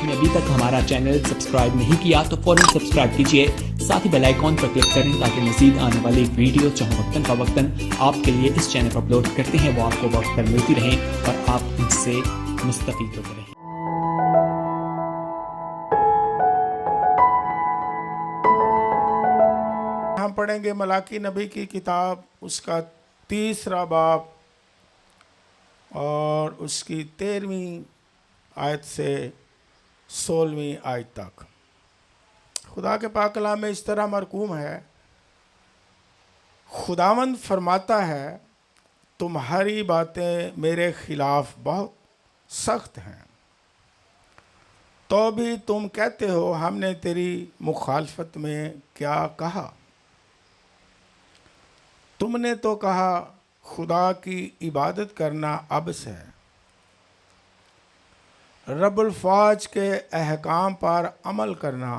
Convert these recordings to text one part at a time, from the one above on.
आपने अभी तक हमारा चैनल सब्सक्राइब नहीं किया तो फौरन सब्सक्राइब कीजिए, साथ ही बेल आइकॉन पर क्लिक करें ताकि मजीद आने वाली वीडियो चाहे वक्तन फवक्तन आपके लिए इस चैनल पर अपलोड करते हैं वो आपको वक्त पर मिलती रहें और आप उनसे मुस्तफीद होते रहें। हम पढ़ेंगे मलाकी नबी की किताब, उसका 3रा बाब और उसकी 13वीं आयत से 16वीं आयत तक। खुदा के पाक कलाम में इस तरह मरकूम है, खुदावंद फरमाता है, तुम्हारी बातें मेरे खिलाफ बहुत सख्त हैं, तो भी तुम कहते हो हमने तेरी मुखालफत में क्या कहा। तुमने तो कहा खुदा की इबादत करना अब्स है, रब्बुल फ़ाज के अहकाम पर अमल करना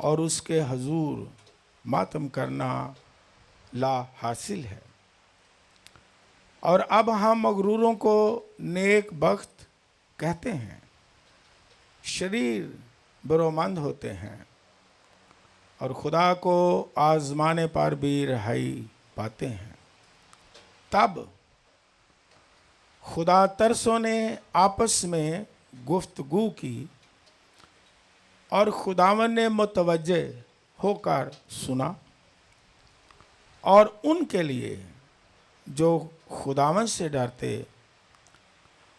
और उसके हजूर मातम करना ला हासिल है। और अब हम मगरूरों को नेक बख्त कहते हैं, शरीर बरोमंद होते हैं और खुदा को आजमाने पर भी रिहाई पाते हैं। तब खुदा तरसों ने आपस में गुफ्तगू की और खुदावन ने मुतवज्जे होकर सुना, और उनके लिए जो खुदावन से डरते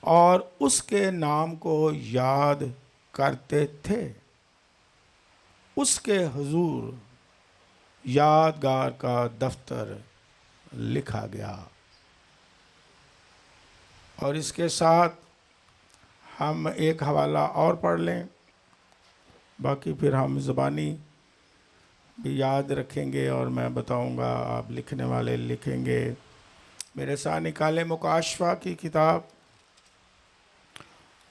और उसके नाम को याद करते थे, उसके हुजूर यादगार का दफ्तर लिखा गया। और इसके साथ हम एक हवाला और पढ़ लें, बाकी फिर हम ज़बानी भी याद रखेंगे और मैं बताऊंगा, आप लिखने वाले लिखेंगे। मेरे साथ निकाले मुकाशफा की किताब,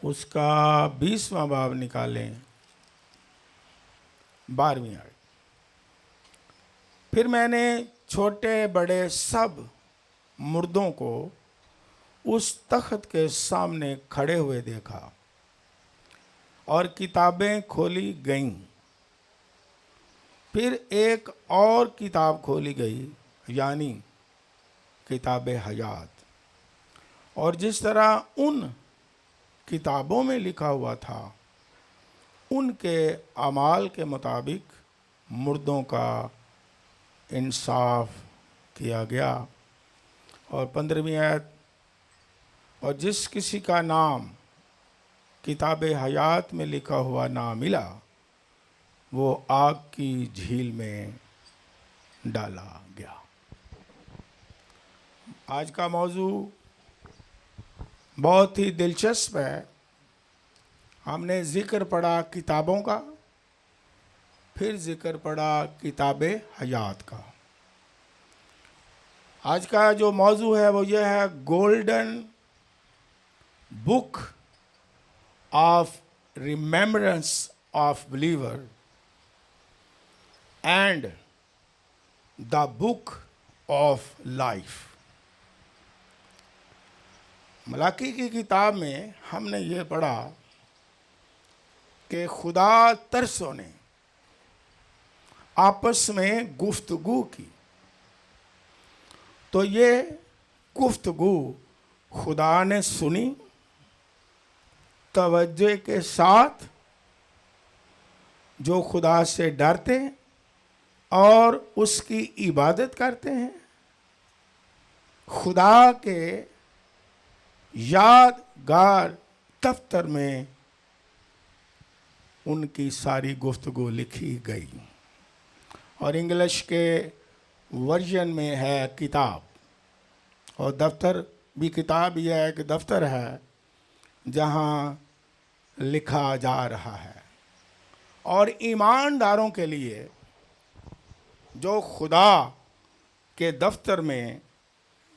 उसका 20वां बाब निकालें, 12वीं आयत। फिर मैंने छोटे बड़े सब मुर्दों को उस तख्त के सामने खड़े हुए देखा और किताबें खोली गईं। फिर एक और किताब खोली गई, यानी किताब हयात, और जिस तरह उन किताबों में लिखा हुआ था उनके अमाल के मुताबिक मुर्दों का इंसाफ किया गया। और 15वीं आयत, और जिस किसी का नाम किताब हयात में लिखा हुआ ना मिला वो आग की झील में डाला गया। आज का मौजू बहुत ही दिलचस्प है। हमने ज़िक्र पढ़ा किताबों का, फिर ज़िक्र पढ़ा किताब हयात का। आज का जो मौजू है वो यह है, golden book of remembrance of believer and the book of life. Malachi की किताब में हमने ये पढ़ा कि खुदा तरसों ने आपस में गुफ्तगू की, तो ये गुफ्तगू खुदा ने सुनी, तवज्जो के साथ। जो खुदा से डरते और उसकी इबादत करते हैं, खुदा के यादगार दफ्तर में उनकी सारी गुफ्तगू लिखी गई। और इंग्लिश के वर्जन में है किताब, और दफ्तर भी किताब यह है कि दफ्तर है जहाँ लिखा जा रहा है। और ईमानदारों के लिए जो खुदा के दफ्तर में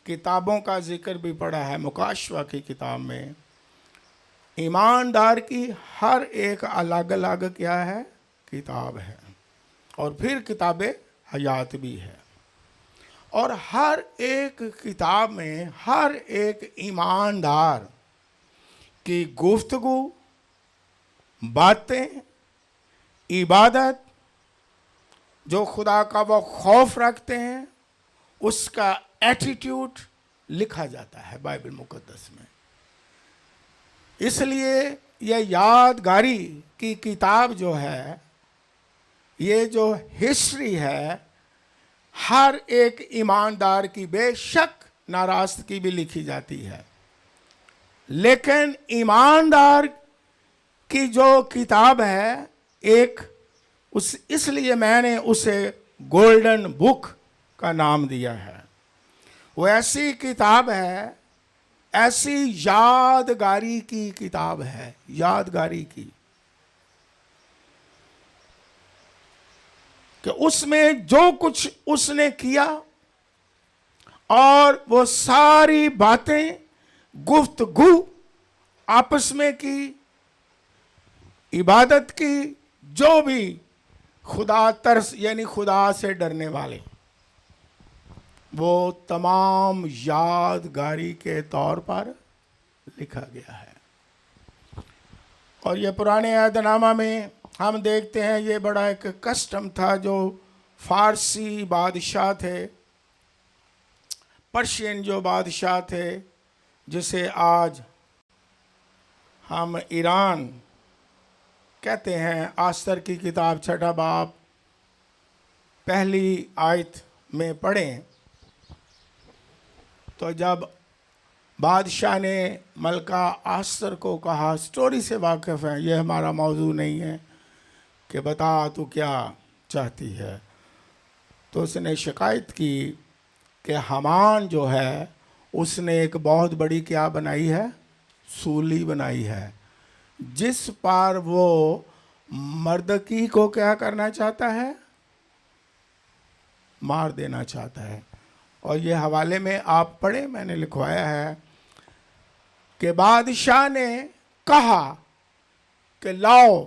किताबों का जिक्र भी पड़ा है, मुकाशवा की किताब में ईमानदार की हर एक अलग अलग क्या है, किताब है। और फिर किताब हयात भी है। और हर एक किताब में हर एक ईमानदार की गुफ्तगू बातें, इबादत, जो खुदा का वो खौफ रखते हैं, उसका एटीट्यूड लिखा जाता है बाइबल मुकद्दस में। इसलिए यह यादगारी की किताब जो है, ये जो हिस्ट्री है, हर एक ईमानदार की, बेशक नाराज की भी लिखी जाती है, लेकिन ईमानदार की जो किताब है एक, उस इसलिए मैंने उसे गोल्डन बुक का नाम दिया है। वो ऐसी किताब है, ऐसी यादगारी की किताब है, यादगारी की, कि उसमें जो कुछ उसने किया और वो सारी बातें गुफ्तगू आपस में की, इबादत की, जो भी खुदा तरस यानी खुदा से डरने वाले, वो तमाम यादगारी के तौर पर लिखा गया है। और ये पुराने अहदनामा में हम देखते हैं, ये बड़ा एक कस्टम था जो फारसी बादशाह थे, पर्शियन जो बादशाह थे, जिसे आज हम ईरान कहते हैं। आस्तर की किताब 6 बाब 1 आयत में पढ़ें तो जब बादशाह ने मलका आस्तर को कहा, स्टोरी से वाकिफ़ है, ये हमारा मौजू नहीं है कि बता तू क्या चाहती है, तो उसने शिकायत की कि हामान जो है उसने एक बहुत बड़ी क्या बनाई है, सूली बनाई है, जिस पर वो मर्दकी को क्या करना चाहता है, मार देना चाहता है। और ये हवाले में आप पढ़े, मैंने लिखवाया है कि बादशाह ने कहा कि लाओ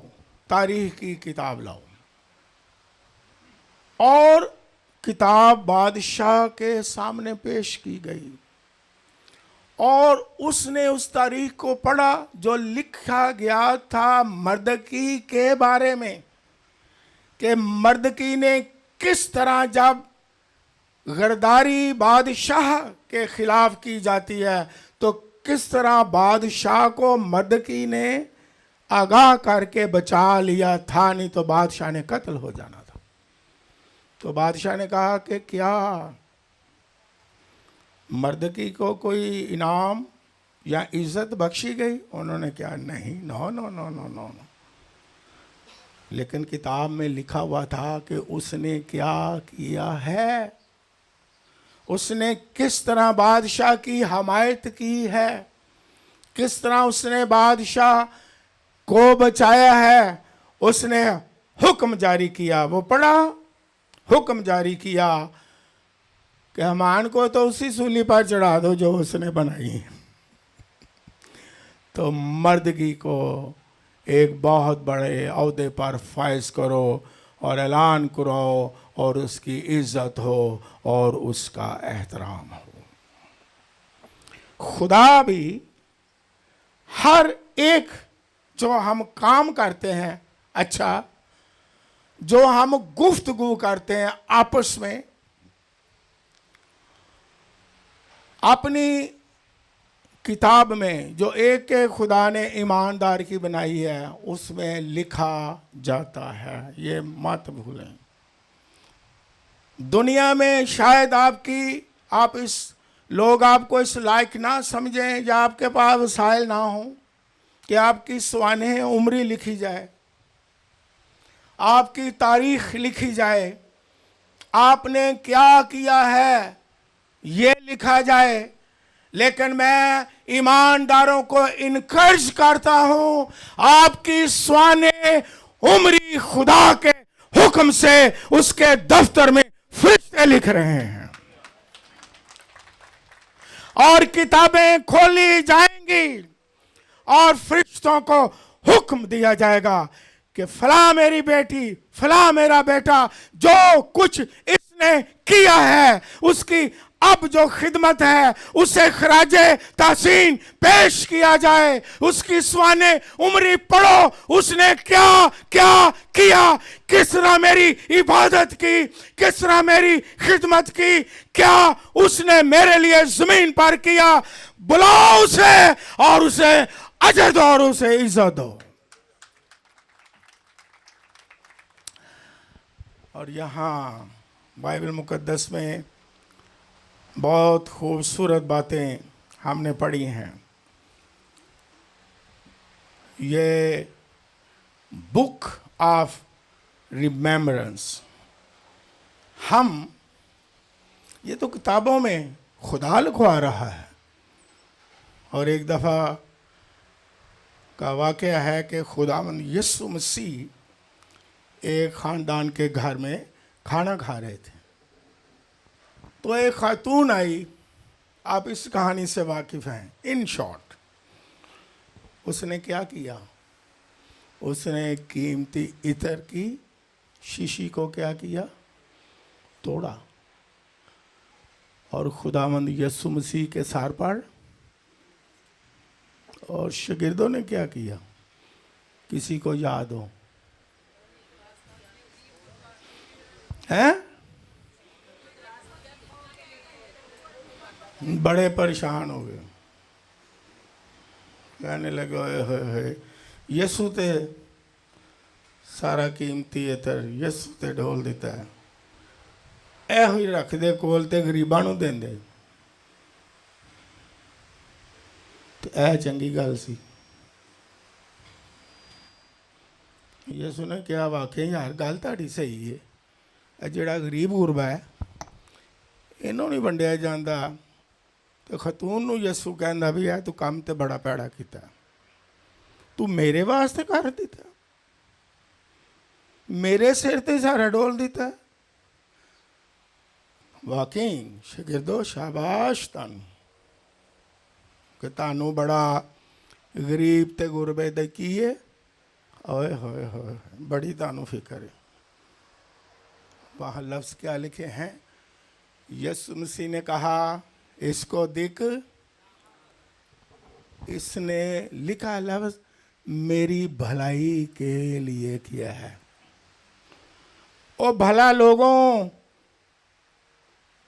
तारीख की किताब लाओ, और किताब बादशाह के सामने पेश की गई और उसने उस तारीख को पढ़ा जो लिखा गया था मर्दकी के बारे में, कि मर्दकी ने किस तरह जब गरदारी बादशाह के खिलाफ की जाती है तो किस तरह बादशाह को मर्दकी ने आगाह करके बचा लिया था, नहीं तो बादशाह ने कत्ल हो जाना था। तो बादशाह ने कहा कि क्या मर्दकी को कोई इनाम या इज्जत बख्शी गई? उन्होंने क्या, नहीं, no no no no no no. लेकिन किताब में लिखा हुआ था कि उसने क्या किया है, उसने किस तरह बादशाह की हमायत की है, किस तरह उसने बादशाह को बचाया है। उसने हुक्म जारी किया, वो पढ़ा, हुक्म जारी किया कि हामान को तो उसी सूली पर चढ़ा दो जो उसने बनाई। तो मर्दगी को एक बहुत बड़े ओहदे पर फायज करो और ऐलान करो और उसकी इज्जत हो और उसका एहतराम हो। खुदा भी हर एक जो हम काम करते हैं, अच्छा, जो हम गुफ्तगू करते हैं आपस में, अपनी किताब में जो एक खुदा ने ईमानदार की बनाई है उसमें लिखा जाता है। ये मत भूलें। दुनिया में शायद लोग आपको इस लायक ना समझें या आपके पास वसाइल ना हो कि आपकी सवानह उम्री लिखी जाए, आपकी तारीख लिखी जाए, आपने क्या किया है ये लिखा जाए। लेकिन मैं ईमानदारों को इनकरेज करता हूं, आपकी सवानह उम्री खुदा के हुक्म से उसके दफ्तर में फरिश्ते लिख रहे हैं और किताबें खोली जाएंगी और फरिश्तों को हुक्म दिया जाएगा कि फला मेरी बेटी, फला मेरा बेटा, जो कुछ इसने ने किया है उसकी अब जो खिदमत है उसे खराजे तासीन पेश किया जाए। उसकी स्वाने उम्री पढ़ो, उसने क्या क्या किया, किस तरह मेरी इबादत की, किस तरह मेरी खिदमत की, क्या उसने मेरे लिए जमीन पर किया। बुलाओ उसे और उसे अजद और उसे इज्जत दो। और यहाँ बाइबल मुकद्दस में बहुत खूबसूरत बातें हमने पढ़ी हैं। ये बुक ऑफ रिमेम्बरेंस, हम ये तो किताबों में खुदा लिखवा रहा है। और एक दफ़ा का वाक़या है कि खुदावंद यीशु मसीह एक ख़ानदान के घर में खाना खा रहे थे, तो एक खातून आई। आप इस कहानी से वाकिफ़ हैं। इन शॉर्ट उसने क्या किया, उसने कीमती इत्र की शीशी को क्या किया, तोड़ा और खुदावंद यीशु मसीह के सर पर। और शागिर्दों ने क्या किया, किसी को याद हो हैं? बड़े परेशान हो गए, कहने लगे ओए यीशु ते सारा कीमती इत्र यीशु ते ढोल दिता है, ਇਹੋ ਹੀ ਰੱਖਦੇ ਕੋਲ ਤੇ ਗਰੀਬਾਂ ਨੂੰ ਦਿੰਦੇ। ਤੇ ਇਹ ਚੰਗੀ ਗੱਲ ਸੀ। ਯਿਸੂ ਨੇ ਕਿਹਾ ਵਾਕਿਆ ਯਾਰ ਗੱਲ ਤੁਹਾਡੀ ਸਹੀ ਹੈ, ਇਹ ਜਿਹੜਾ ਗਰੀਬ ਗੁਰਬਾ ਹੈ ਇਹਨੂੰ ਨਹੀਂ ਵੰਡਿਆ ਜਾਂਦਾ। ਤੇ ਖਤੂਨ ਨੂੰ ਯਿਸੂ ਕਹਿੰਦਾ ਵੀ ਇਹ ਤੂੰ ਕੰਮ ਤੇ ਬੜਾ ਪੈੜਾ ਕੀਤਾ, ਤੂੰ ਮੇਰੇ ਵਾਸਤੇ ਕਰ ਦਿੱਤਾ, ਮੇਰੇ ਸਿਰ ਤੇ ਸਾਰਾ ਡੋਲ ਦਿੱਤਾ। वाकई शागिर्दो शाबाश तानू कि तानू बड़ा गरीब ते गुरबे दे की है। ओए होए होए बड़ी तानू फिक्र है। वहाँ लफ्ज़ क्या लिखे हैं, यीशु मसीह ने कहा इसको दिख, इसने लिखा लफ्ज़ मेरी भलाई के लिए किया है। ओ भला लोगों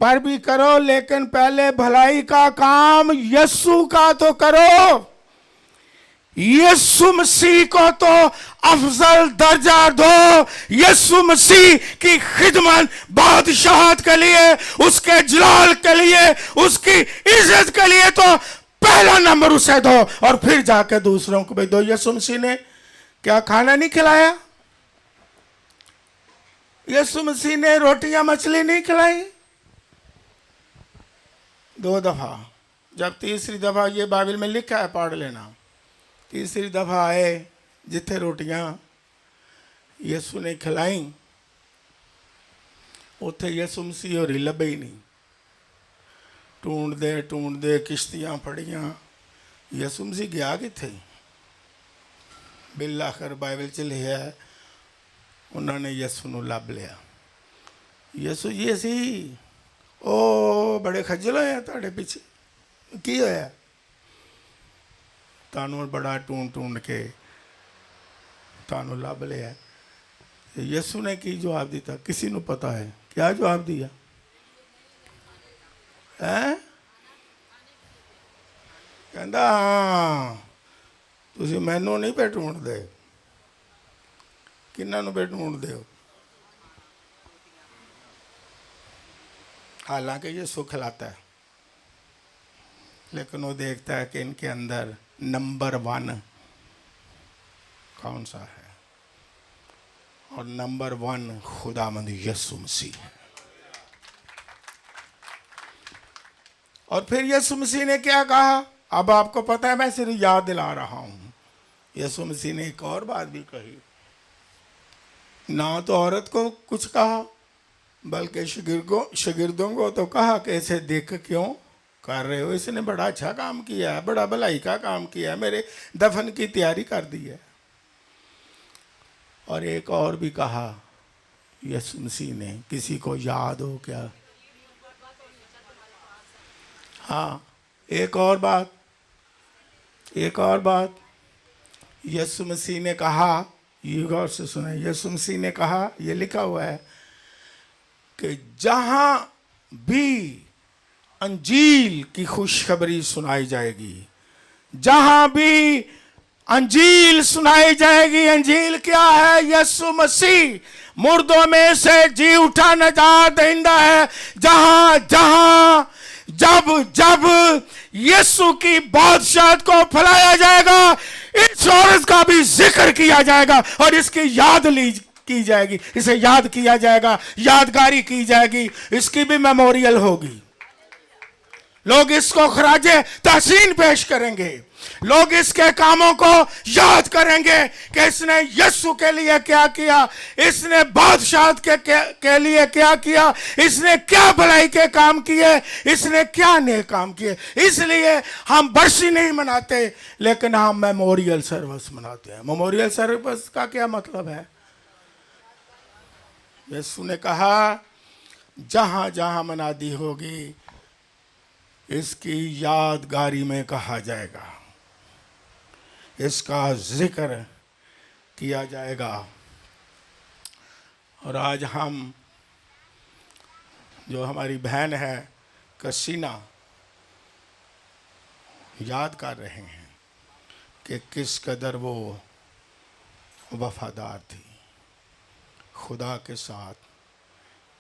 पर भी करो, लेकिन पहले भलाई का काम यीशु का तो करो। यीशु मसीह को तो अफजल दर्जा दो। यीशु मसीह की खिदमत बादशाहत के लिए, उसके जलाल के लिए, उसकी इज्जत के लिए तो पहला नंबर उसे दो और फिर जाके दूसरों को भी दो। यीशु मसीह ने क्या खाना नहीं खिलाया? यीशु मसीह ने रोटियां मछली नहीं खिलाई? 2 दफ़ा। जब तीसरी दफ़ा ये बाइबल में लिखा है, पढ़ लेना। तीसरी दफ़ा आए जिथे रोटियां यीशु ने खिलाई, उथे यीशु मसीह होरी लभे ही नहीं। ढूंढते किश्तियां फड़ियां, यीशु मसीह गया किथे? बिल आखिर बाइबल च लिखा है उन्होंने यीशु नूं लभ लिया। यीशु जी असी ओ बड़े खज्जल होए तुहाडे पिछे, की होया? तुहानूं बड़ा ढूंढ के तुहानूं लभ लिया। यीशु ने की जवाब दिता? किसी नूं पता है क्या जवाब दिया है? कहंदा हाँ तुसीं मैनूं नहीं पे ढूंढदे, किन्हां नूं पे ढूंढदे हो? हालांकि ये सुख लाता है, लेकिन वो देखता है कि इनके अंदर नंबर 1 कौन सा है, और नंबर 1 खुदावंद यीशु मसीह है। और फिर यीशु मसीह ने क्या कहा? अब आपको पता है, मैं सिर्फ याद दिला रहा हूं। यीशु मसीह ने एक और बात भी कही, ना तो औरत को कुछ कहा बल्कि शागिर्दों को तो कहा कि इसे देख क्यों कर रहे हो, इसने बड़ा अच्छा काम किया है, बड़ा भलाई का काम किया है, मेरे दफन की तैयारी कर दी है। और एक और भी कहा यीशु मसीह ने। किसी को याद हो क्या? हाँ, एक और बात यीशु मसीह ने कहा, ये गौर से सुना। यीशु मसीह ने कहा, ये लिखा हुआ है कि जहां भी अंजील की खुशखबरी सुनाई जाएगी, जहां भी अंजील सुनाई जाएगी। अंजील क्या है? यीशु मसीह मुर्दों में से जी उठा नजात दहिंदा है। जब यीशु की बादशाहत को फैलाया जाएगा, इस औरत का भी जिक्र किया जाएगा और इसकी याद की जाएगी, इसे याद किया जाएगा, यादगारी की जाएगी, इसकी भी मेमोरियल होगी। लोग इसको खराजे तहसीन पेश करेंगे, लोग इसके कामों को याद करेंगे कि इसने यीशु के लिए क्या किया, इसने बादशाहत के लिए क्या किया, इसने क्या भलाई के काम किए, इसने क्या नेक काम किए। इसलिए हम बरसी नहीं मनाते, लेकिन हम मेमोरियल सर्विस मनाते हैं। मेमोरियल सर्विस का क्या मतलब है? यीशु ने कहा जहां जहां मनादी होगी, इसकी यादगारी में कहा जाएगा, इसका जिक्र किया जाएगा। और आज हम, जो हमारी बहन है कसीना, याद कर रहे हैं कि किस कदर वो वफादार थी खुदा के साथ,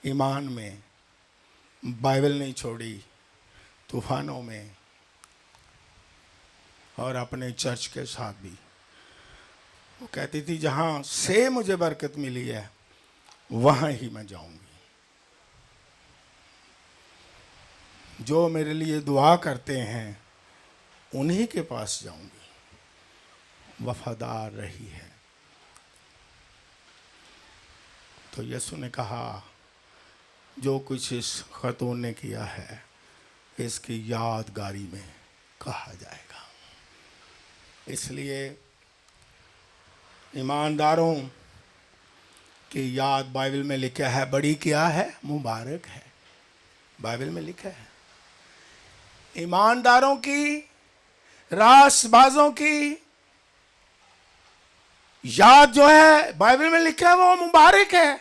ईमान में, बाइबल नहीं छोड़ी, तूफानों में, और अपने चर्च के साथ भी। वो कहती थी जहाँ से मुझे बरकत मिली है वहाँ ही मैं जाऊंगी। जो मेरे लिए दुआ करते हैं उन्हीं के पास जाऊंगी। वफादार रही है। तो यीशु ने कहा जो कुछ इस खतून ने किया है, इसकी यादगारी में कहा जाएगा। इसलिए ईमानदारों की याद बाइबल में लिखा है, बड़ी क्या है? मुबारक है। बाइबल में लिखा है ईमानदारों की, रासबाजों की याद जो है बाइबल में लिखा है वो मुबारक है।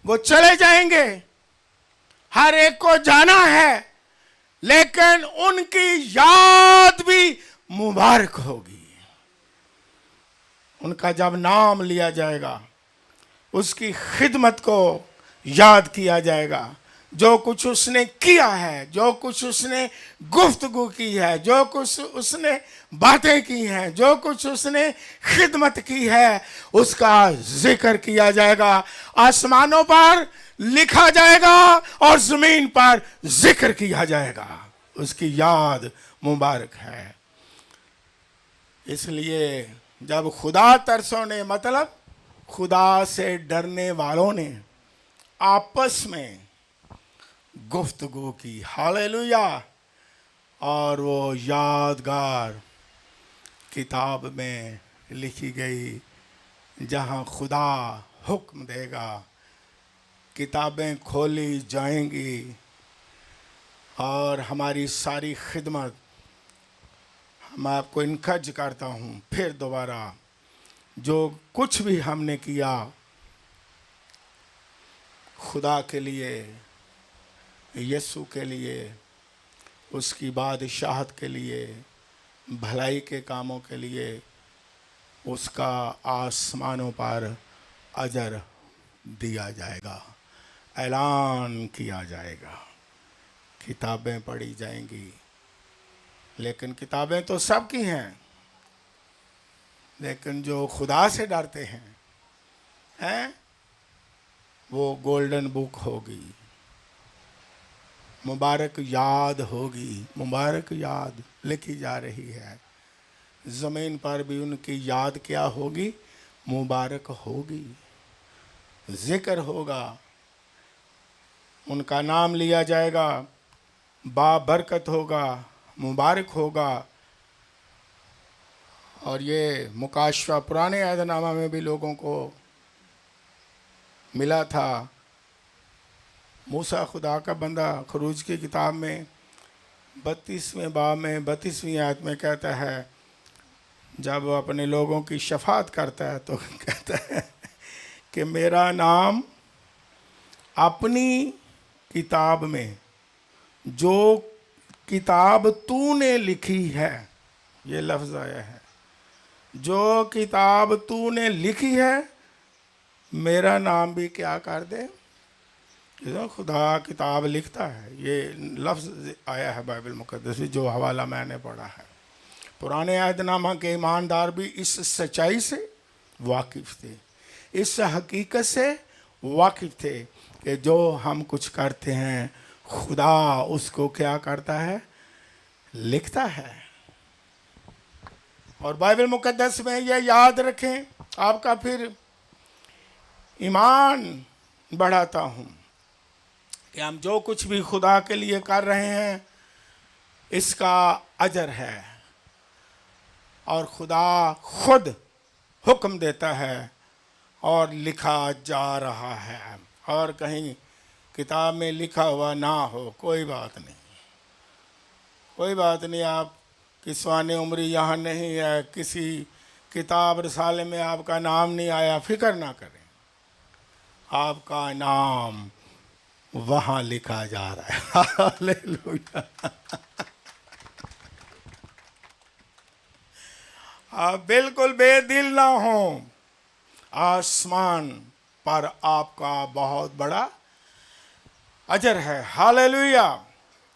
वो चले जाएंगे, हर एक को जाना है, लेकिन उनकी याद भी मुबारक होगी। उनका जब नाम लिया जाएगा, उसकी खिदमत को याद किया जाएगा, जो कुछ उसने किया है, जो कुछ उसने गुफ्तगू की है, जो कुछ उसने बातें की हैं, जो कुछ उसने खिदमत की है, उसका जिक्र किया जाएगा। आसमानों पर लिखा जाएगा और जमीन पर जिक्र किया जाएगा। उसकी याद मुबारक है। इसलिए जब खुदा तरसों ने, मतलब खुदा से डरने वालों ने आपस में गुफ्तगू की, हालेलुया, और वो यादगार किताब में लिखी गई, जहाँ खुदा हुक्म देगा किताबें खोली जाएंगी और हमारी सारी खिदमत, मैं आपको इनकरेज करता हूँ फिर दोबारा, जो कुछ भी हमने किया खुदा के लिए, यीशु के लिए, उसकी बादशाहत के लिए, भलाई के कामों के लिए, उसका आसमानों पर अजर दिया जाएगा, ऐलान किया जाएगा, किताबें पढ़ी जाएंगी। लेकिन किताबें तो सबकी हैं, लेकिन जो खुदा से डरते हैं वो गोल्डन बुक होगी, मुबारक याद होगी, मुबारक याद लिखी जा रही है। ज़मीन पर भी उनकी याद क्या होगी? मुबारक होगी, जिक्र होगा, उनका नाम लिया जाएगा, बाबरकत होगा, मुबारक होगा। और ये मुकाशवा पुराने अहदनामा में भी लोगों को मिला था। मूसा खुदा का बंदा खरूज की किताब में 32वें बाब में 32वीं आयत में कहता है, जब वो अपने लोगों की शफात करता है तो कहता है कि मेरा नाम अपनी किताब में, जो किताब तूने लिखी है, ये लफ्ज़ आया है, जो किताब तूने लिखी है मेरा नाम भी क्या कर दे। ये खुदा किताब लिखता है, ये लफ्ज़ आया है बाइबल मुक़द्दस में, जो हवाला मैंने पढ़ा है। पुराने अहदनामा के ईमानदार भी इस सच्चाई से वाकिफ़ थे, इस हकीकत से वाकिफ़ थे कि जो हम कुछ करते हैं खुदा उसको क्या करता है, लिखता है। और बाइबल मुक़द्दस में यह याद रखें, आपका फिर ईमान बढ़ाता हूँ कि हम जो कुछ भी खुदा के लिए कर रहे हैं इसका अजर है, और खुदा खुद हुक्म देता है और लिखा जा रहा है। और कहीं किताब में लिखा हुआ ना हो, कोई बात नहीं, कोई बात नहीं। आप की सवाने उम्री यहाँ नहीं है, किसी किताब रसाले में आपका नाम नहीं आया, फिक्र ना करें, आपका नाम वहाँ लिखा जा रहा है। हालेलुया। आप बिल्कुल बेदिल ना हो, आसमान पर आपका बहुत बड़ा अजर है। हालेलुया।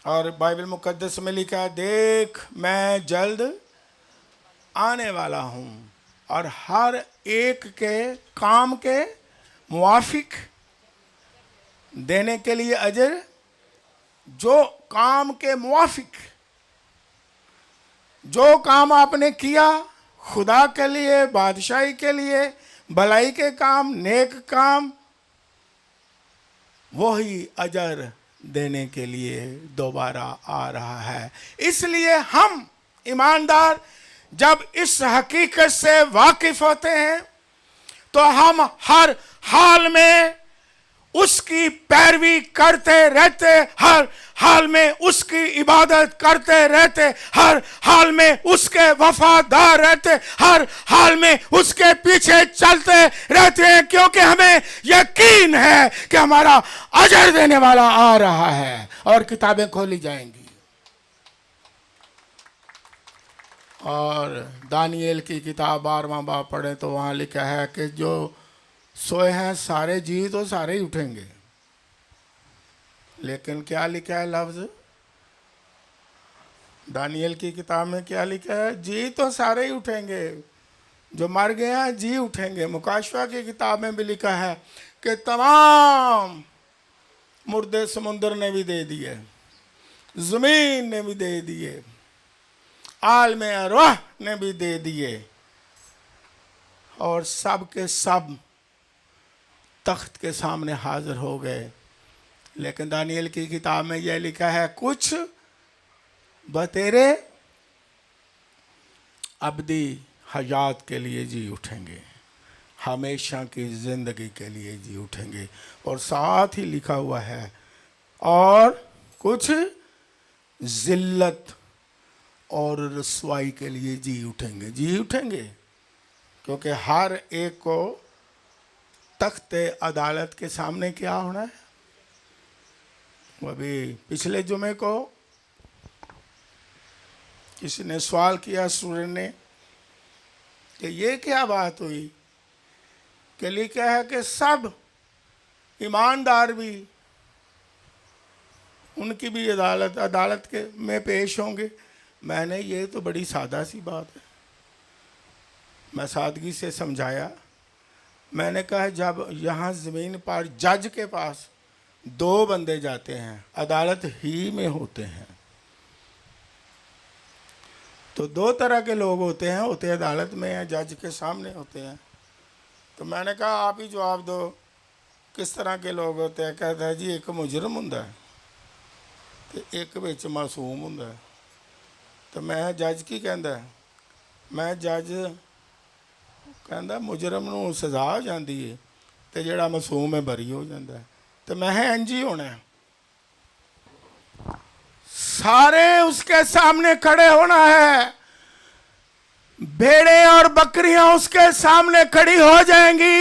और बाइबल मुक़द्दस में लिखा है, देख मैं जल्द आने वाला हूँ और हर एक के काम के मुआफिक देने के लिए अजर, जो काम के मुआफिक, जो काम आपने किया खुदा के लिए, बादशाही के लिए, भलाई के काम, नेक काम, वही अजर देने के लिए दोबारा आ रहा है। इसलिए हम ईमानदार जब इस हकीकत से वाकिफ होते हैं तो हम हर हाल में उसकी पैरवी करते रहते, हर हाल में उसकी इबादत करते रहते, हर हाल में उसके वफादार रहते, हर हाल में उसके पीछे चलते रहते हैं, क्योंकि हमें यकीन है कि हमारा अजर देने वाला आ रहा है और किताबें खोली जाएंगी। और दानिएल की किताब 12वां बाब पढ़े तो वहाँ लिखा है कि जो सोए हैं सारे जी तो सारे ही उठेंगे, लेकिन क्या लिखा है लफ्ज़ दानिएल की किताब में, क्या लिखा है, जी तो सारे ही उठेंगे, जो मर गए हैं जी उठेंगे। मुकाशवा की किताब में भी लिखा है कि तमाम मुर्दे समुंदर ने भी दे दिए, ज़मीन ने भी दे दिए, आलम अरवाह ने भी दे दिए, और सब के सब तख्त के सामने हाजिर हो गए। लेकिन दानिएल की किताब में यह लिखा है, कुछ बतेरे अबदी हयात के लिए जी उठेंगे, हमेशा की ज़िंदगी के लिए जी उठेंगे। और साथ ही लिखा हुआ है, और कुछ ज़िल्लत और रसवाई के लिए जी उठेंगे। जी उठेंगे क्योंकि हर एक को तख्ते अदालत के सामने क्या होना है। अभी पिछले जुमे को किसी ने सवाल किया, स्टूडेंट ने, कि ये क्या बात हुई कि लिखा है कि सब ईमानदार भी, उनकी भी अदालत के में पेश होंगे। मैंने ये तो बड़ी सादा सी बात है, मैं सादगी से समझाया। मैंने कहा जब यहाँ ज़मीन पर जज के पास दो बंदे जाते हैं, अदालत ही में होते हैं, तो दो तरह के लोग होते हैं अदालत में हैं, जज के सामने होते हैं। तो मैंने कहा आप ही जवाब दो, किस तरह के लोग होते हैं। कहता है जी एक मुजरम हुंदा है तो एक विच मासूम हुंदा है। तो मैं जज की कहंदा, मैं जज कहंदा मुजरम नूं सज़ा हो जाती है ਤੇ ਜਿਹੜਾ ਮਾਸੂਮ ਹੈ ਬਰੀ ਹੋ ਜਾਂਦਾ ਹੈ। तो मैं है इंज ही होना है, सारे उसके सामने खड़े होना है। भेड़े और बकरियां उसके सामने खड़ी हो जाएंगी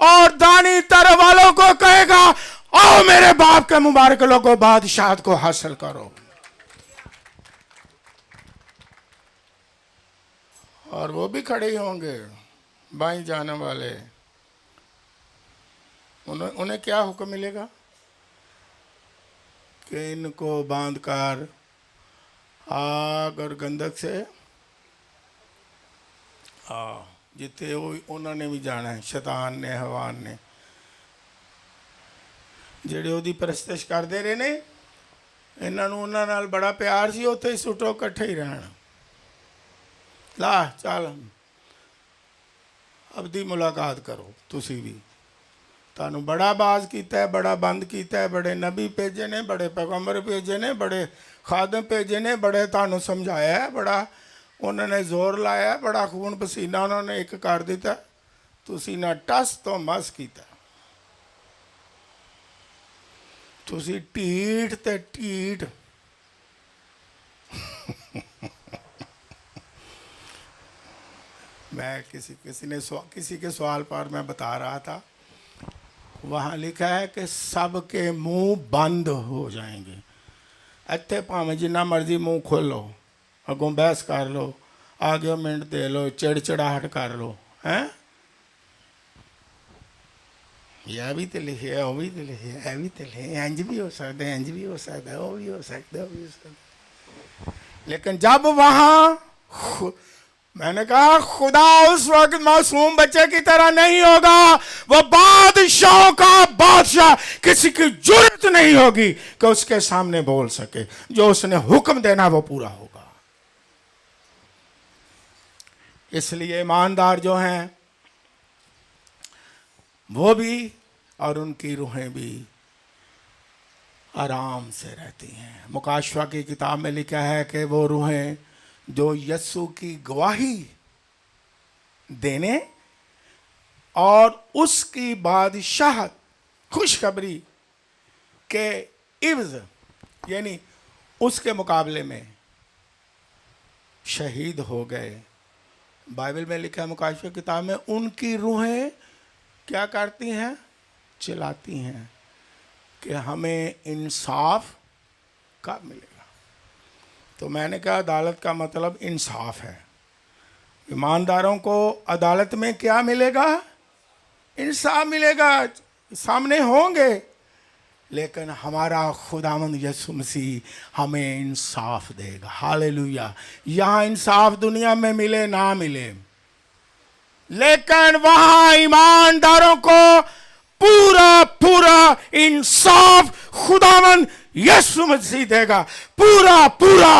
और दानी तर वालों को कहेगा, आओ मेरे बाप के मुबारक लोगों बादशाहत को हासिल करो। और वो भी खड़े होंगे बाई जाने वाले। उन्हें क्या हुक्म मिलेगा कि इनको बांध कर आग और गंधक से जिथे उन्होंने भी जाना है, शैतान ने, हवान ने, ਜਿਹੜੇ ਉਹਦੀ ਪ੍ਰਸਤਿਸ਼ ਕਰਦੇ ਰਹੇ ਨੇ, ਇਹਨਾਂ ਨੂੰ ਉਹਨਾਂ ਨਾਲ ਬੜਾ ਪਿਆਰ ਸੀ, ਉੱਥੇ ਹੀ ਸੁੱਟੋ, ਇਕੱਠੇ ਹੀ ਰਹਿਣ। ਲਾ ਚੱਲ ਅਬਦੀ ਮੁਲਾਕਾਤ ਕਰੋ। ਤੁਸੀਂ ਵੀ ਤੁਹਾਨੂੰ ਬੜਾ ਬਾਜ਼ ਕੀਤਾ ਹੈ, ਬੜਾ ਬੰਦ ਕੀਤਾ ਹੈ, ਬੜੇ ਨਬੀ ਭੇਜੇ ਨੇ, ਬੜੇ ਪੈਗੰਬਰ ਭੇਜੇ ਨੇ, ਬੜੇ ਖਾਦਮ ਭੇਜੇ ਨੇ, ਬੜੇ ਤੁਹਾਨੂੰ ਸਮਝਾਇਆ ਹੈ, ਬੜਾ ਉਹਨਾਂ ਨੇ ਜ਼ੋਰ ਲਾਇਆ, ਬੜਾ ਖੂਨ ਪਸੀਨਾ ਉਹਨਾਂ ਨੇ ਇੱਕ ਕਰ ਦਿੱਤਾ, ਤੁਸੀਂ ਨਾ ਟਸ ਤੋਂ ਮਸ ਕੀਤਾ। ਤੁਸੀਂ ਢੀਠ ਤੇ ਢੀਠ। मैं किसी के सवाल पर मैं बता रहा था, वहाँ लिखा है कि सबके मुंह बंद हो जाएंगे। इतने भावें जिन्ना मर्जी मुंह खोलो, अगों बहस कर लो, आगे मिनट दे लो, चिड़चिड़ाहट कर लो, हैं? यह भी तो लिखे है, वो भी तो लिखे है, भी तो लिखे, इंज भी हो सकता है, इंज भी हो सकता है, वो भी हो सकता है, वो भी हो सकता है। लेकिन जब वहाँ मैंने कहा खुदा उस वक्त मासूम बच्चे की तरह नहीं होगा, वो बादशाहों का बादशाह, किसी की जरूरत नहीं होगी कि उसके सामने बोल सके। जो उसने हुक्म देना वो पूरा होगा। इसलिए ईमानदार जो हैं वो भी और उनकी रूहें भी आराम से रहती हैं। मुकाशवा की किताब में लिखा है कि वो रूहें जो यस्सु की गवाही देने और उसकी बादशाहत खुशखबरी के इवज यानी उसके मुकाबले में शहीद हो गए। बाइबल में लिखा है मुकाशवा की किताब में, उनकी रूहें क्या करती हैं? चिल्लाती हैं कि हमें इंसाफ कब मिलेगा। तो मैंने कहा अदालत का मतलब इंसाफ है। ईमानदारों को अदालत में क्या मिलेगा? इंसाफ मिलेगा, सामने होंगे। लेकिन हमारा खुदावंद यीशु मसीह हमें इंसाफ देगा। हालेलुया। यहाँ इंसाफ दुनिया में मिले ना मिले, लेकिन वहाँ ईमानदारों को पूरा पूरा इंसाफ खुदावंद यीशु मसीह देगा, पूरा पूरा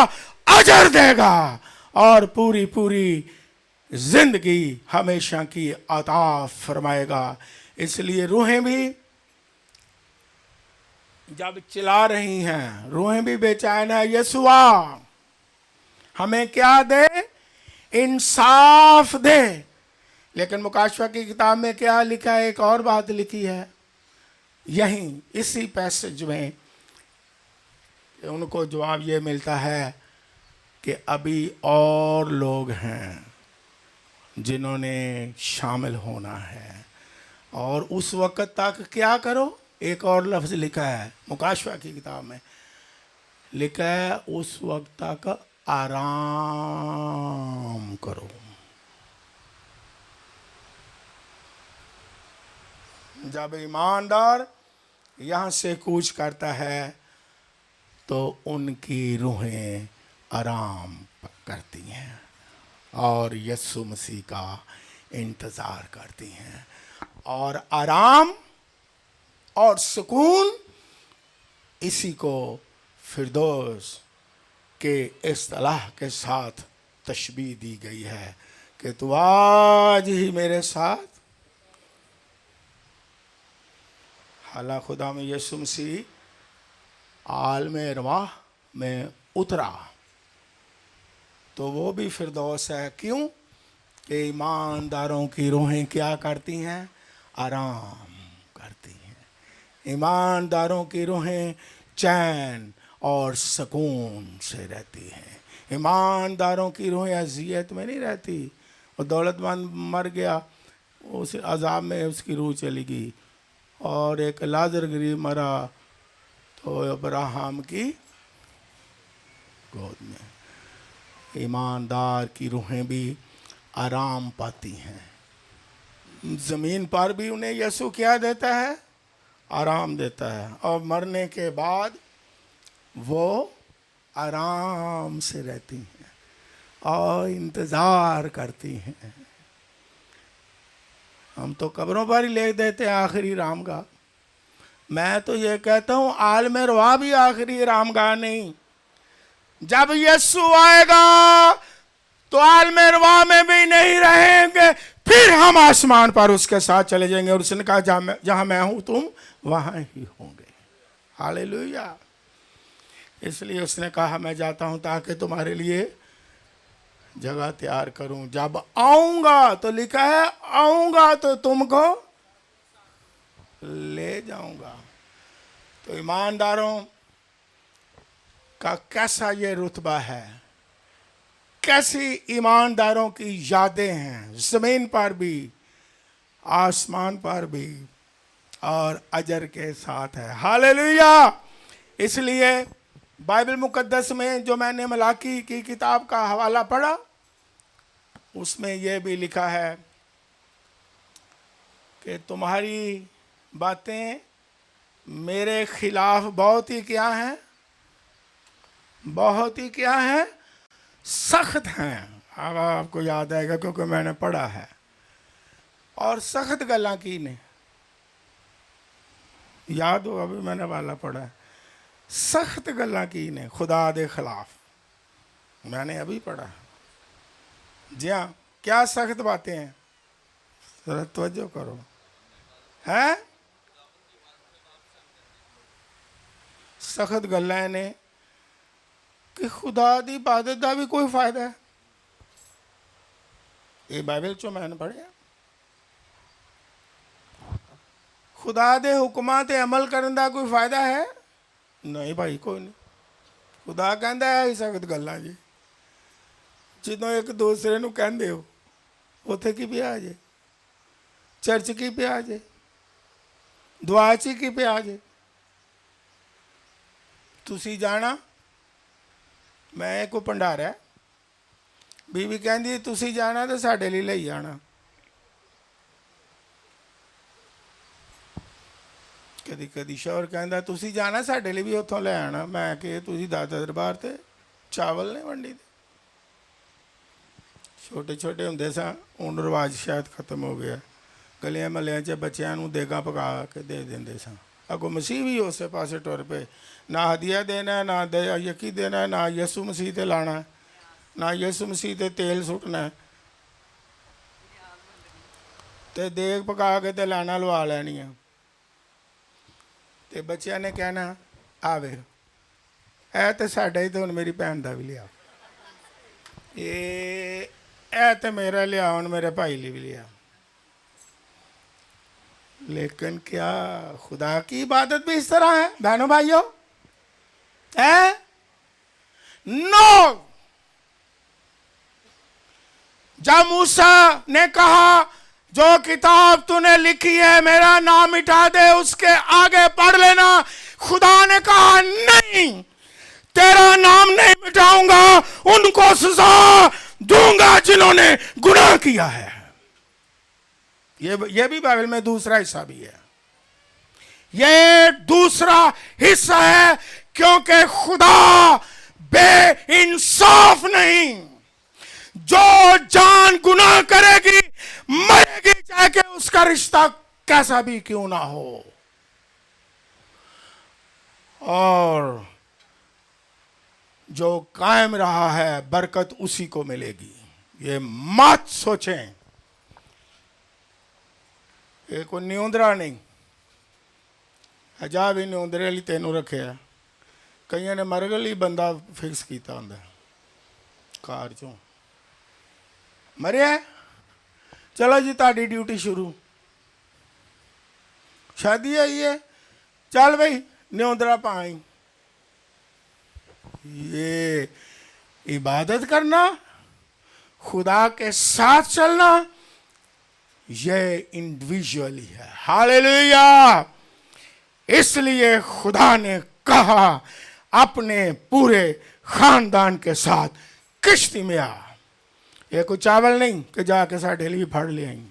अजर देगा और पूरी पूरी जिंदगी हमेशा की अता फरमाएगा। इसलिए रूहें भी जब चिल्ला रही हैं, रूहें भी बेचैन है, यीशुआ हमें क्या दे? इंसाफ दे। लेकिन मुकाशवा की किताब में क्या लिखा है? एक और बात लिखी है यहीं इसी पैसेज में, उनको जवाब ये मिलता है कि अभी और लोग हैं जिन्होंने शामिल होना है। और उस वक्त तक क्या करो? एक और लफ्ज़ लिखा है मुकाशवा की किताब में, लिखा है उस वक्त तक आराम करो। जब ईमानदार यहाँ से कूच करता है तो उनकी रूहें आराम करती हैं और यीशु मसीह का इंतज़ार करती हैं। और आराम और सुकून, इसी को फिरदौस के इस्तिलाह के साथ तशबीह दी गई है कि तू आज ही मेरे साथ। हालां खुदा में यीशु मसीह आलम अरवाह में उतरा तो वो भी फिरदौस है। क्यों? कि ईमानदारों की रूहें क्या करती हैं? आराम करती हैं। ईमानदारों की रूहें चैन और सुकून से रहती हैं। ईमानदारों की रूहें अजियत में नहीं रहती। और दौलतमंद मर गया, उस अजाब में उसकी रूह चली गई। और एक लाजर गरीब मरा तो अब्राहम की गोद में। ईमानदार की रूहें भी आराम पाती हैं। ज़मीन पर भी उन्हें यीशु क्या देता है? आराम देता है। और मरने के बाद वो आराम से रहती हैं और इंतज़ार करती हैं। हम तो कब्रों पर ही लिख देते हैं आखिरी रामगाह। मैं तो ये कहता हूँ आलम रवा भी आखिरी रामगाह नहीं। जब यीशु आएगा तो आलम रवा में भी नहीं रहेंगे, फिर हम आसमान पर उसके साथ चले जाएंगे। और उसने कहा जहाँ मैं हूँ तुम वहाँ ही होंगे। हालेलुया। इसलिए उसने कहा मैं जाता हूँ ताकि तुम्हारे लिए जगह तैयार करूं। जब आऊंगा, तो लिखा है आऊंगा तो तुमको ले जाऊंगा। तो ईमानदारों का कैसा ये रुतबा है, कैसी ईमानदारों की यादें हैं, जमीन पर भी आसमान पर भी, और अजर के साथ है। हालेलुया। इसलिए बाइबल मुकद्दस में जो मैंने मलाकी की किताब का हवाला पढ़ा, उसमें यह भी लिखा है कि तुम्हारी बातें मेरे खिलाफ बहुत ही क्या हैं? बहुत ही क्या हैं? सख्त हैं। अब आपको याद आएगा क्योंकि मैंने पढ़ा है। और सख्त गल्लां की ने याद हो, अभी मैंने वाला पढ़ा है। सख्त गल्लां की ने खुदा दे खिलाफ, मैंने अभी पढ़ा। जी हाँ, क्या सख्त बातें हैं? जरा तवज्जो करो। हैं? सख्त गल्लां ने कि खुदा दी इबादत दा भी कोई फायदा है? ये बाइबल चो मैंने पढ़िया। खुदा दे हुक्मां ते अमल करन दा कोई फायदा है? नहीं भाई, कोई नहीं। खुदा कहता है ही सख्त गल्लां जी। ਜਦੋਂ ਇੱਕ ਦੂਸਰੇ ਨੂੰ ਕਹਿੰਦੇ ਹੋ, ਉੱਥੇ ਕੀ ਪਿਆ ਜੇ? ਚਰਚ ਕੀ ਪਿਆ ਜੇ? ਦੁਆ 'ਚ ਕੀ ਪਿਆ ਜੇ? ਤੁਸੀਂ ਜਾਣਾ, ਮੈਂ ਕੋਈ ਭੰਡਾਰਾ, ਬੀਬੀ ਕਹਿੰਦੀ ਤੁਸੀਂ ਜਾਣਾ ਤਾਂ ਸਾਡੇ ਲਈ ਲਈ ਆਣਾ। ਕਦੀ ਕਦੀ ਸ਼ੌਹਰ ਕਹਿੰਦਾ ਤੁਸੀਂ ਜਾਣਾ ਸਾਡੇ ਲਈ ਵੀ ਉੱਥੋਂ ਲੈ ਆਣਾ। ਮੈਂ ਕਿ ਤੁਸੀਂ ਦਾਦਾ ਦਰਬਾਰ ਤੇ ਚਾਵਲ ਨੇ ਵੰਡੀ ਦੇ। ਛੋਟੇ ਛੋਟੇ ਹੁੰਦੇ ਸਾਂ, ਹੁਣ ਰਿਵਾਜ ਸ਼ਾਇਦ ਖਤਮ ਹੋ ਗਿਆ। ਗਲੀਆਂ ਮਹੱਲਿਆਂ 'ਚ ਬੱਚਿਆਂ ਨੂੰ ਦੇਗਾ ਪਕਾ ਕੇ ਦੇ ਦਿੰਦੇ ਸਾਂ। ਅੱਗੋਂ ਮਸੀਹ ਵੀ ਉਸੇ ਪਾਸੇ ਟੁਰ ਪਏ। ਨਾ ਹਦੀਆ ਦੇਣਾ, ਨਾ ਯਕੀ ਦੇਣਾ, ਨਾ ਯਿਸੂ ਮਸੀਹ 'ਤੇ ਲਾਣਾ, ਨਾ ਯਿਸੂ ਮਸੀਹ 'ਤੇ ਤੇਲ ਸੁੱਟਣਾ, ਅਤੇ ਦੇਗ ਪਕਾ ਕੇ ਅਤੇ ਲਾਣਾ ਲਵਾ ਲੈਣੀਆਂ। ਅਤੇ ਬੱਚਿਆਂ ਨੇ ਕਹਿਣਾ ਆ ਵੇਖ, ਇਹ ਤਾਂ ਸਾਡਾ ਹੀ, ਤਾਂ ਹੁਣ ਮੇਰੀ ਭੈਣ ਦਾ ਵੀ ਲਿਆ। ਇਹ तो मेरा लिया, ਹੁਣ मेरे भाई लिए भी लिया। लेकिन क्या खुदा की इबादत भी इस तरह है बहनों भाइयों? है नो। जब मूसा ने कहा जो किताब तूने लिखी है मेरा नाम मिटा दे, उसके आगे पढ़ लेना। खुदा ने कहा नहीं, तेरा नाम नहीं मिटाऊंगा, उनको सजा दूंगा जिन्होंने गुनाह किया है। ये भी बाइबल में दूसरा हिस्सा भी है। ये दूसरा हिस्सा है क्योंकि खुदा बेइंसाफ नहीं। जो जान गुनाह करेगी मरेगी, चाहे कि उसका रिश्ता कैसा भी क्यों ना हो। और जो कायम रहा है बरकत उसी को मिलेगी। ये मत सोचें। ये कोई न्यूंदरा नहीं, अजा भी न्यूंदरे लिए तेनों रखे है। कई ने मरगल ही बंदा फिक्स किया होंगे कार चो मरिया, चलो जी ताड़ी ड्यूटी शुरू शादी आई है, चल भाई न्योंदरा पाई। ये इबादत करना, खुदा के साथ चलना, ये इंडिविजुअली है। हालेलुया। इसलिए खुदा ने कहा अपने पूरे खानदान के साथ किश्ती में आ। ये कुछ चावल नहीं कि जाके साढ़े लिए फड़ ले आई।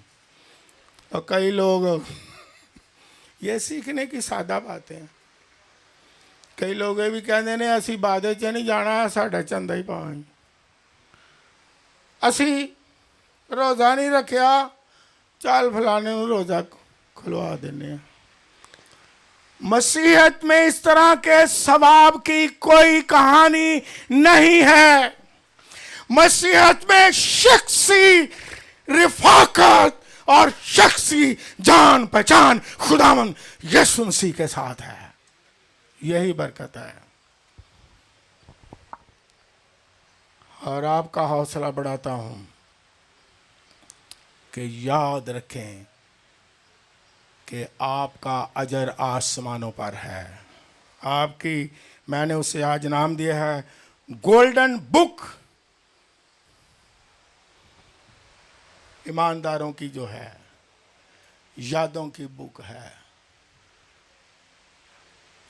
और कई लोग ये सीखने की सादा बातें हैं। कई लोग ये भी कहते ने असी बादे च नहीं जाना, साढ़ा चंदा ही पाई। असी रोज़ा नहीं रखिया, चल फलाने को रोज़ा खुलवा देने। मसीहत में इस तरह के सवाब की कोई कहानी नहीं है। मसीहत में शख्सी रिफाकत और शख्सी जान पहचान खुदावंद यीशु मसीह के साथ है। यही बरकत है। और आपका हौसला बढ़ाता हूं कि याद रखें कि आपका अजर आसमानों पर है। आपकी, मैंने उसे आज नाम दिया है गोल्डन बुक। ईमानदारों की जो है, यादों की बुक है।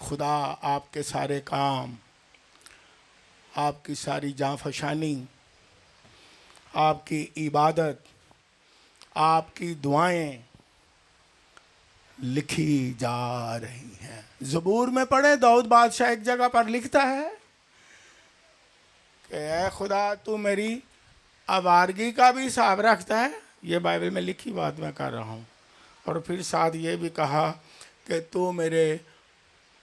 खुदा आपके सारे काम, आपकी सारी जांफशानी, आपकी इबादत, आपकी दुआएं लिखी जा रही हैं। ज़बूर में पढ़े, दाऊद बादशाह एक जगह पर लिखता है कि ऐ खुदा तू मेरी आवारगी का भी हिसाब रखता है। ये बाइबल में लिखी बात मैं कर रहा हूँ। और फिर साथ ये भी कहा कि तू मेरे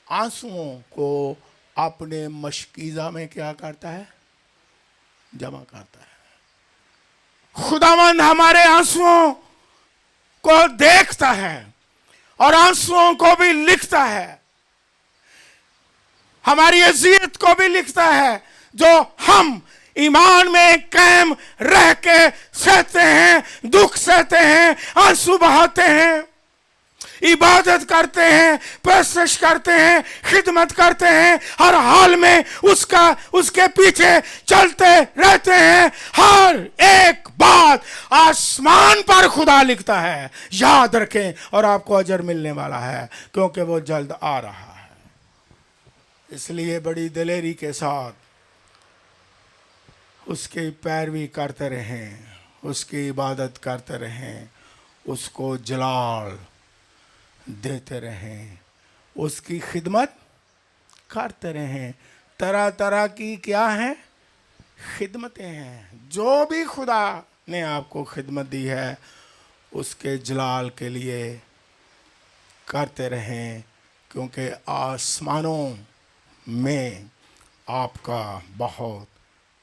आंसुओं को अपने मशकीज़ा में क्या करता है, जमा करता है। खुदावंद हमारे आंसुओं को देखता है और आंसुओं को भी लिखता है, हमारी अज़ियत को भी लिखता है, जो हम ईमान में कायम रह के सहते हैं, दुख सहते हैं, आंसू बहाते हैं, इबादत करते हैं, पेशकश करते हैं, खिदमत करते हैं, हर हाल में उसके पीछे चलते रहते हैं। हर एक बात आसमान पर खुदा लिखता है। याद रखें, और आपको अजर मिलने वाला है, क्योंकि वो जल्द आ रहा है। इसलिए बड़ी दिलेरी के साथ उसकी पैरवी करते रहें, उसकी इबादत करते रहें, उसको जलाल देते रहें, उसकी खिदमत करते रहें। तरह तरह की क्या हैं, खिदमतें हैं। जो भी खुदा ने आपको खिदमत दी है, उसके जलाल के लिए करते रहें, क्योंकि आसमानों में आपका बहुत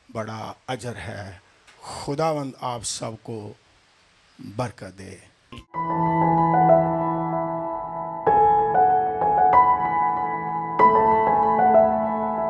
बड़ा अजर है। खुदावंद आप सबको बरकत दे।